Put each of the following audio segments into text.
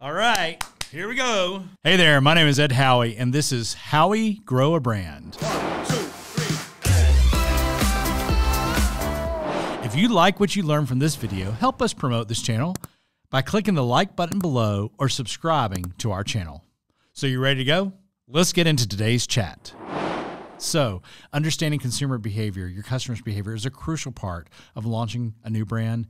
All right, here we go. Hey there, my name is Ed Howie, and this is Howie Grow a Brand. 1, 2, 3. If you like what you learned from this video, help us promote this channel by clicking the like button below or subscribing to our channel. So you ready to go? Let's get into today's chat. So, understanding consumer behavior, your customers' behavior, is a crucial part of launching a new brand,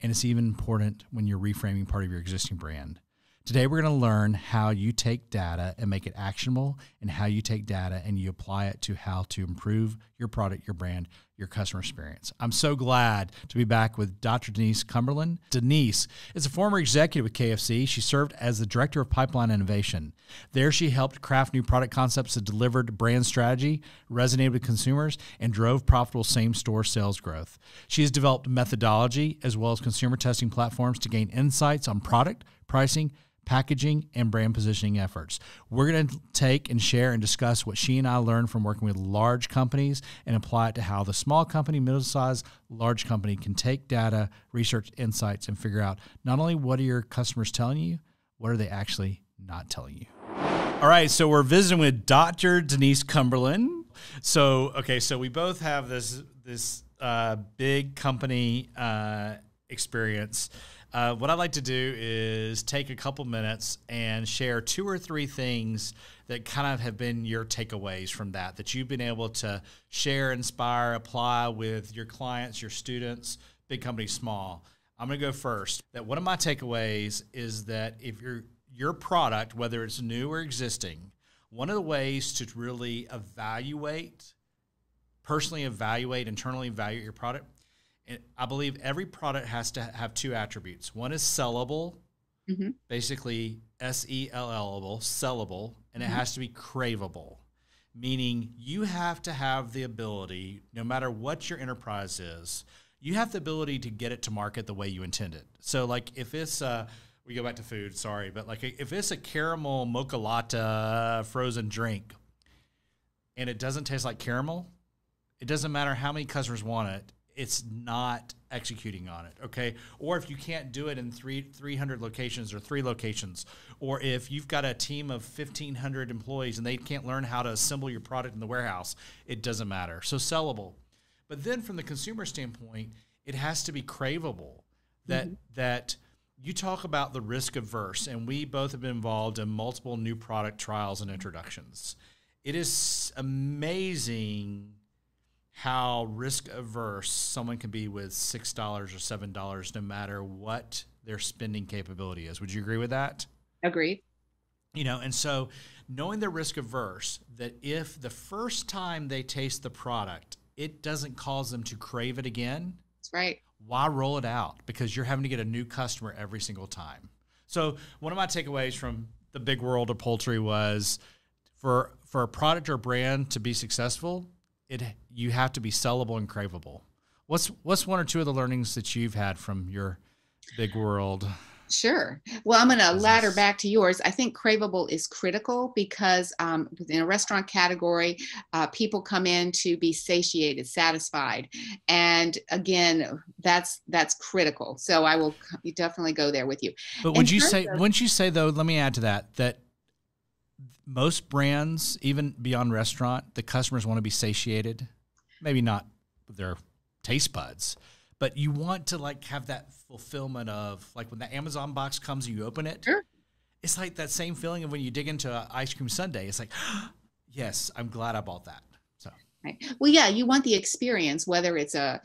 and it's even important when you're reframing part of your existing brand. Today, we're going to learn how you take data and make it actionable, and how you take data and you apply it to how to improve your product, your brand, your customer experience. I'm so glad to be back with Dr. Denise Cumberland. Denise is a former executive with KFC. She served as the Director of Pipeline Innovation. There, she helped craft new product concepts that delivered brand strategy, resonated with consumers, and drove profitable same-store sales growth. She has developed methodology as well as consumer testing platforms to gain insights on product, pricing, packaging, and brand positioning efforts. We're going to take and share and discuss what she and I learned from working with large companies and apply it to how the small company, middle-sized, large company can take data, research insights, and figure out not only what are your customers telling you, what are they actually not telling you. All right, so we're visiting with Dr. Denise Cumberland. So we both have this big company experience. What I'd like to do is take a couple minutes and share 2 or 3 things that kind of have been your takeaways from that you've been able to share, inspire, apply with your clients, your students, big companies, small. I'm going to go first. That one of my takeaways is that if your product, whether it's new or existing, one of the ways to really personally evaluate, internally evaluate your product, and I believe every product has to have 2 attributes. One is sellable, basically S-E-L-L-able, sellable, and it has to be craveable, meaning you have to have the ability, no matter what your enterprise is, you have the ability to get it to market the way you intend it. So like if it's, we go back to food, sorry, but like if it's a caramel mocha latte frozen drink and it doesn't taste like caramel, it doesn't matter how many customers want it, it's not executing on it, okay? Or if you can't do it in 300 locations or 3 locations, or if you've got a team of 1,500 employees and they can't learn how to assemble your product in the warehouse, it doesn't matter. So sellable. But then from the consumer standpoint, it has to be craveable. That you talk about the risk averse, and we both have been involved in multiple new product trials and introductions. It is amazing how risk averse someone can be with $6 or $7, no matter what their spending capability is. Would you agree with that? Agreed. And so knowing they're risk averse, that if the first time they taste the product, it doesn't cause them to crave it again. That's right. Why roll it out? Because you're having to get a new customer every single time. So one of my takeaways from the big world of poultry was for a product or brand to be successful, you have to be sellable and craveable. What's 1 or 2 of the learnings that you've had from your big world? Sure. Well, I'm going to ladder back to yours. I think craveable is critical because in a restaurant category, people come in to be satiated, satisfied. And again, that's critical. So I will definitely go there with you. But wouldn't you say though, let me add to that most brands, even beyond restaurant, the customers want to be satiated. Maybe not with their taste buds, but you want to like have that fulfillment of like when the Amazon box comes and you open it. Sure. It's like that same feeling of when you dig into an ice cream sundae. It's like, yes, I'm glad I bought that. So. Right. Well, yeah, you want the experience, whether it's a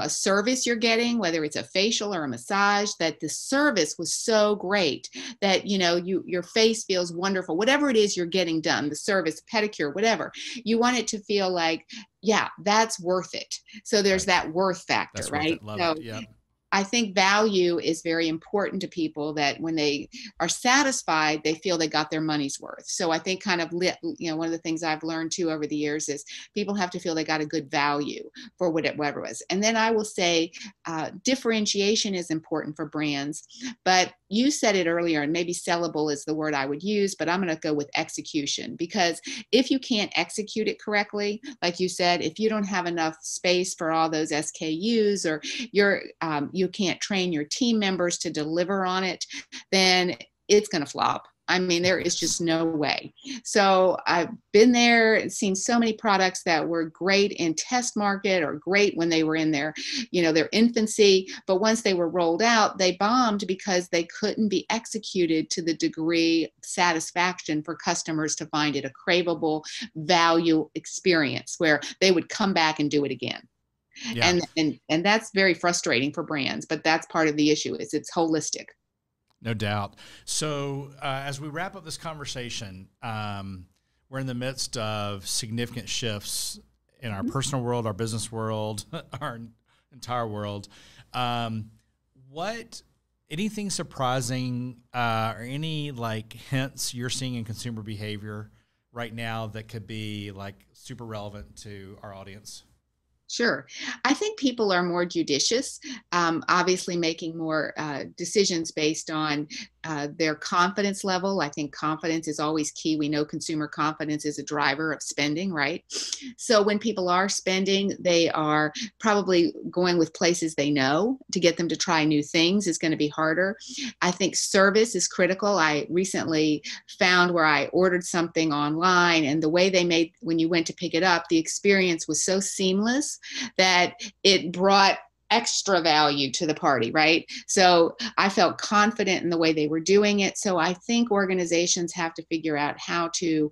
service you're getting, whether it's a facial or a massage, that the service was so great that, your face feels wonderful, whatever it is you're getting done, the service, pedicure, whatever, you want it to feel like, yeah, that's worth it. So there's that worth factor, that's right? Love it. Yeah. I think value is very important to people, that when they are satisfied, they feel they got their money's worth. So I think one of the things I've learned too over the years is people have to feel they got a good value for whatever it was. And then I will say differentiation is important for brands, but you said it earlier, and maybe sellable is the word I would use, but I'm going to go with execution, because if you can't execute it correctly, like you said, if you don't have enough space for all those SKUs, or you can't train your team members to deliver on it, then it's going to flop. I mean, there is just no way. So I've been there and seen so many products that were great in test market or great when they were in their, their infancy. But once they were rolled out, they bombed because they couldn't be executed to the degree of satisfaction for customers to find it a craveable value experience where they would come back and do it again. Yeah. And that's very frustrating for brands, but that's part of the issue is it's holistic. No doubt. So as we wrap up this conversation, we're in the midst of significant shifts in our personal world, our business world, our entire world. Anything surprising or any hints you're seeing in consumer behavior right now that could be super relevant to our audience? Sure. I think people are more judicious, obviously making more decisions based on their confidence level. I think confidence is always key. We know consumer confidence is a driver of spending, right? So when people are spending, they are probably going with places they know. To get them to try new things is going to be harder. I think service is critical. I recently found where I ordered something online, and the way they made, when you went to pick it up, the experience was so seamless that it brought extra value to the party, right? So I felt confident in the way they were doing it. So I think organizations have to figure out how to,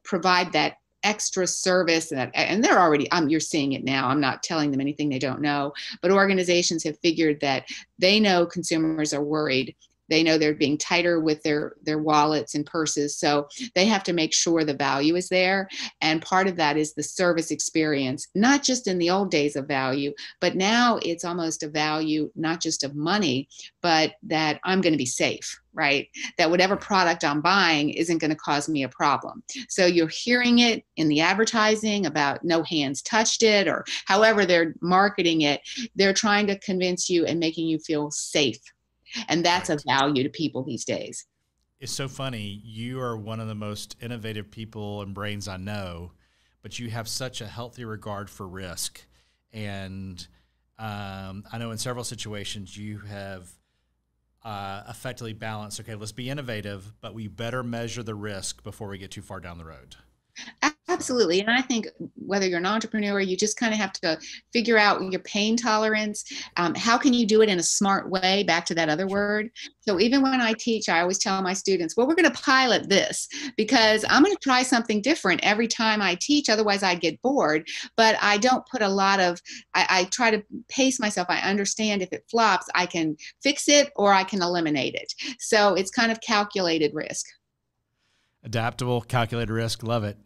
provide that extra service, and they're already, you're seeing it now. I'm not telling them anything they don't know, but organizations have figured that they know consumers are worried. They know they're being tighter with their wallets and purses. So they have to make sure the value is there. And part of that is the service experience, not just in the old days of value, but now it's almost a value, not just of money, but that I'm going to be safe, right? That whatever product I'm buying isn't going to cause me a problem. So you're hearing it in the advertising about no hands touched it, or however they're marketing it. They're trying to convince you and making you feel safe. And that's a value to people these days. It's so funny. You are one of the most innovative people and brains I know, but you have such a healthy regard for risk. And I know in several situations you have effectively balanced, okay, let's be innovative, but we better measure the risk before we get too far down the road. Absolutely. And I think whether you're an entrepreneur, you just kind of have to figure out your pain tolerance. How can you do it in a smart way? Back to that other word. So even when I teach, I always tell my students, well, we're going to pilot this because I'm going to try something different every time I teach. Otherwise I get bored, but I don't put a lot of, I try to pace myself. I understand if it flops, I can fix it or I can eliminate it. So it's kind of calculated risk. Adaptable, calculated risk. Love it.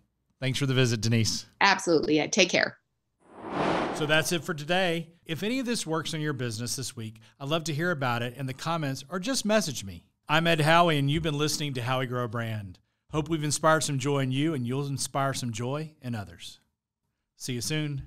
Thanks for the visit, Denise. Absolutely. Yeah, take care. So that's it for today. If any of this works in your business this week, I'd love to hear about it in the comments or just message me. I'm Ed Howie, and you've been listening to Howie Grow a Brand. Hope we've inspired some joy in you, and you'll inspire some joy in others. See you soon.